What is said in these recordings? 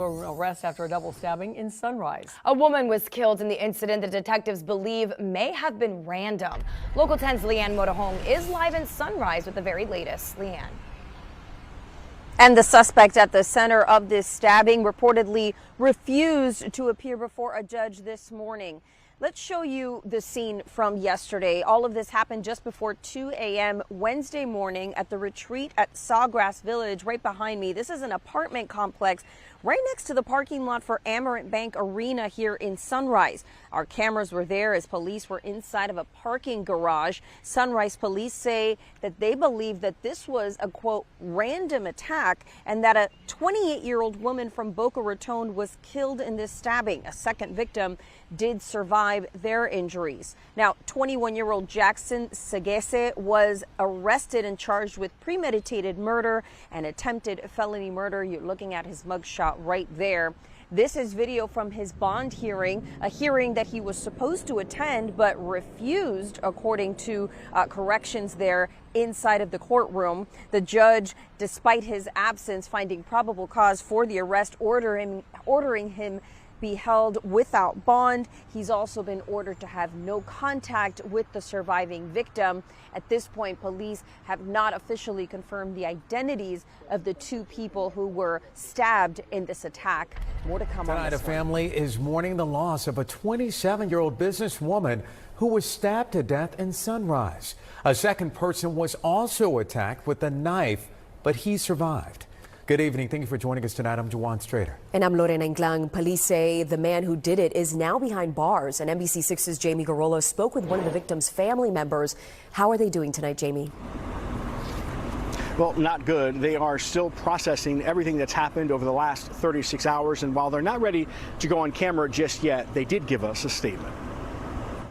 Arrest after a double stabbing in Sunrise. A woman was killed in the incident that detectives believe may have been random. Local 10's Leanne Motorhome is live in Sunrise with the very latest. Leanne. And the suspect at the center of this stabbing reportedly refused to appear before a judge this morning. Let's show you the scene from yesterday. All of this happened just before 2 a.m. Wednesday morning at the retreat at Sawgrass Village right behind me. This is an apartment complex right next to the parking lot for Amerant Bank Arena here in Sunrise. Our cameras were there as police were inside of a parking garage. Sunrise police say that they believe that this was a, quote, random attack and that a 28-year-old woman from Boca Raton was killed in this stabbing. A second victim did survive their injuries. Now, 21-year-old Jackson Sagese was arrested and charged with premeditated murder and attempted felony murder. You're looking at his mugshot right there. This is video from his bond hearing, a hearing that he was supposed to attend but refused, according to corrections there inside of the courtroom. The judge, despite his absence, finding probable cause for the arrest, ordering him be held without bond. He's also been ordered to have no contact with the surviving victim. At this point, police have not officially confirmed the identities of the two people who were stabbed in this attack. More to come on this. Tonight, a family is mourning the loss of a 27-year-old businesswoman who was stabbed to death in Sunrise. A second person was also attacked with a knife, but he survived. Good evening. Thank you for joining us tonight. I'm Juan Strader. And I'm Lorena Inglang. Police say the man who did it is now behind bars. And NBC6's Jamie Garolo spoke with one of the victim's family members. How are they doing tonight, Jamie? Well, not good. They are still processing everything that's happened over the last 36 hours. And while they're not ready to go on camera just yet, they did give us a statement.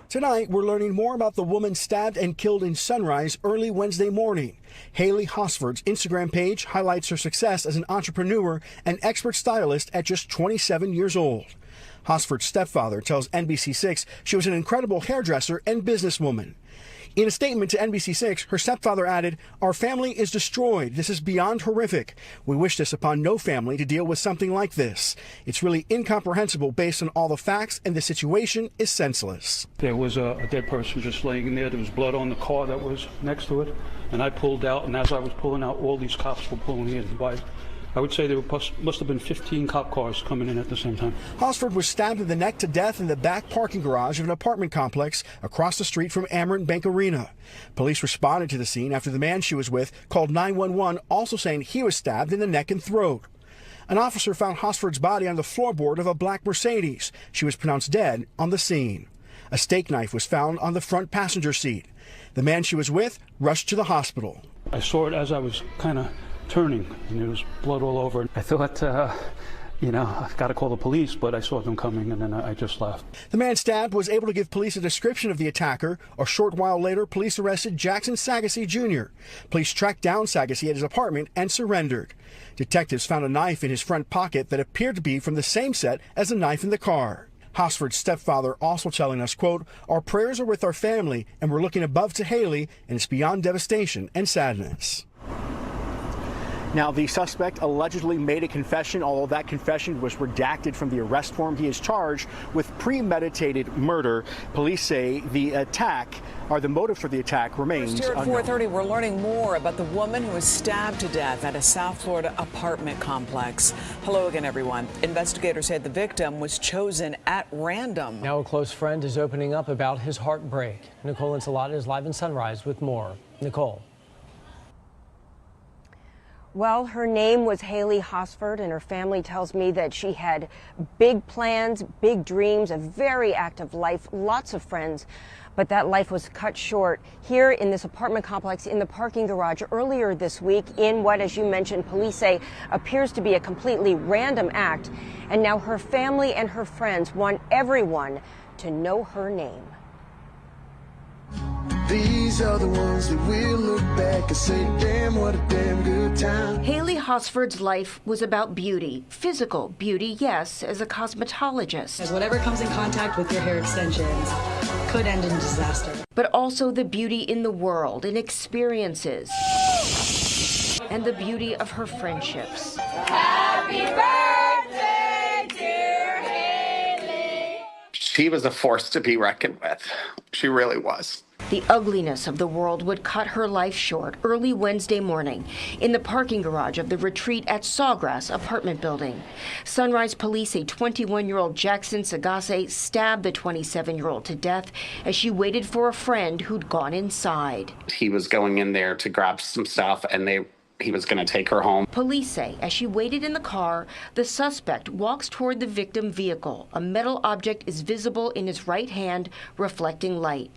Tonight, we're learning more about the woman stabbed and killed in Sunrise early Wednesday morning. Haley Hosford's Instagram page highlights her success as an entrepreneur and expert stylist at just 27 years old. Hosford's stepfather tells NBC6 she was an incredible hairdresser and businesswoman. In a statement to NBC6, her stepfather added, "Our family is destroyed. This is beyond horrific. We wish this upon no family to deal with something like this. It's really incomprehensible based on all the facts, and the situation is senseless." There was a dead person just laying in there. There was blood on the car that was next to it. And I pulled out, and as I was pulling out, all these cops were pulling in. I would say there must have been 15 cop cars coming in at the same time. Hosford was stabbed in the neck to death in the back parking garage of an apartment complex across the street from Amerant Bank Arena. Police responded to the scene after the man she was with called 911, also saying he was stabbed in the neck and throat. An officer found Hosford's body on the floorboard of a black Mercedes. She was pronounced dead on the scene. A steak knife was found on the front passenger seat. The man she was with rushed to the hospital. I saw it as I was kind of turning, and there was blood all over. I thought, I've got to call the police, but I saw them coming, and then I just left. The man stabbed was able to give police a description of the attacker. A short while later, police arrested Jackson Sagase Jr. Police tracked down Sagase at his apartment and surrendered. Detectives found a knife in his front pocket that appeared to be from the same set as the knife in the car. Hosford's stepfather also telling us, quote, "Our prayers are with our family, and we're looking above to Haley, and it's beyond devastation and sadness." Now, the suspect allegedly made a confession, although that confession was redacted from the arrest form. He is charged with premeditated murder. Police say the motive for the attack remains Here at unknown. 4:30, we're learning more about the woman who was stabbed to death at a South Florida apartment complex. Hello again, everyone. Investigators said the victim was chosen at random. Now a close friend is opening up about his heartbreak. Nicole Ensalada is live in Sunrise with more. Nicole. Well, her name was Haley Hosford, and her family tells me that she had big plans, big dreams, a very active life, lots of friends. But that life was cut short here in this apartment complex in the parking garage earlier this week in what, as you mentioned, police say appears to be a completely random act. And now her family and her friends want everyone to know her name. These are the ones that we'll look back and say, damn, what a damn good time. Haley Hosford's life was about beauty. Physical beauty, yes, as a cosmetologist. As whatever comes in contact with your hair extensions could end in disaster. But also the beauty in the world, in experiences. And the beauty of her friendships. Happy birthday! She was a force to be reckoned with. She really was. The ugliness of the world would cut her life short early Wednesday morning in the parking garage of the Retreat at Sawgrass apartment building. Sunrise police say 21-year-old Jackson Sagase stabbed the 27-year-old to death as she waited for a friend who'd gone inside. He was going in there to grab some stuff, and he was going to take her home. Police say as she waited in the car, the suspect walks toward the victim vehicle. A metal object is visible in his right hand, reflecting light.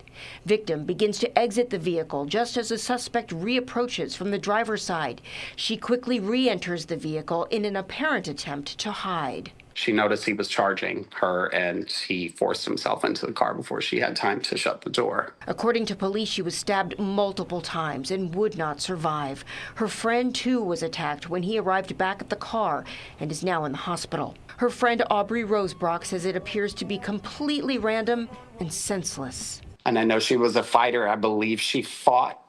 Victim begins to exit the vehicle just as the suspect reapproaches from the driver's side. She quickly re-enters the vehicle in an apparent attempt to hide. She noticed he was charging her, and he forced himself into the car before she had time to shut the door. According to police, she was stabbed multiple times and would not survive. Her friend, too, was attacked when he arrived back at the car and is now in the hospital. Her friend Aubrey Rosebrock says it appears to be completely random and senseless. And I know she was a fighter. I believe she fought,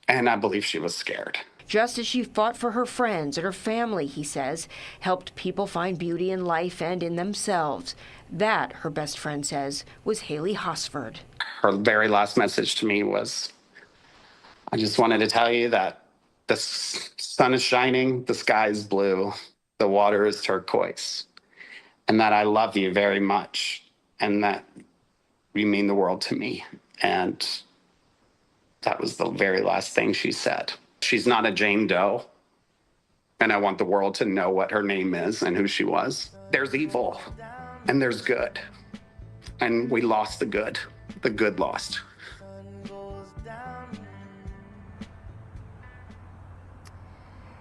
and I believe she was scared. Just as she fought for her friends and her family, he says, helped people find beauty in life and in themselves. That, her best friend says, was Haley Hosford. Her very last message to me was, I just wanted to tell you that the sun is shining, the sky is blue, the water is turquoise, and that I love you very much, and that you mean the world to me. And that was the very last thing she said. She's not a Jane Doe, and I want the world to know what her name is and who she was. There's evil, and there's good, and we lost the good. The good lost.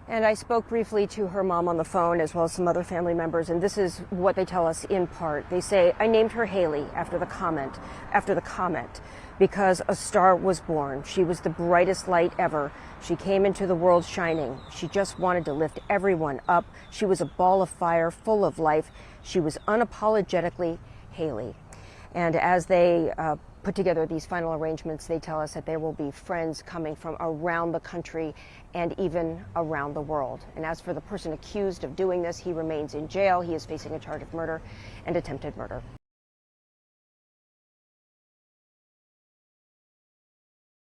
And I spoke briefly to her mom on the phone, as well as some other family members, and this is what they tell us in part. They say, I named her Haley after the comment, because a star was born. She was the brightest light ever. She came into the world shining. She just wanted to lift everyone up. She was a ball of fire, full of life. She was unapologetically Haley. And as they put together these final arrangements, they tell us that there will be friends coming from around the country and even around the world. And as for the person accused of doing this, he remains in jail. He is facing a charge of murder and attempted murder.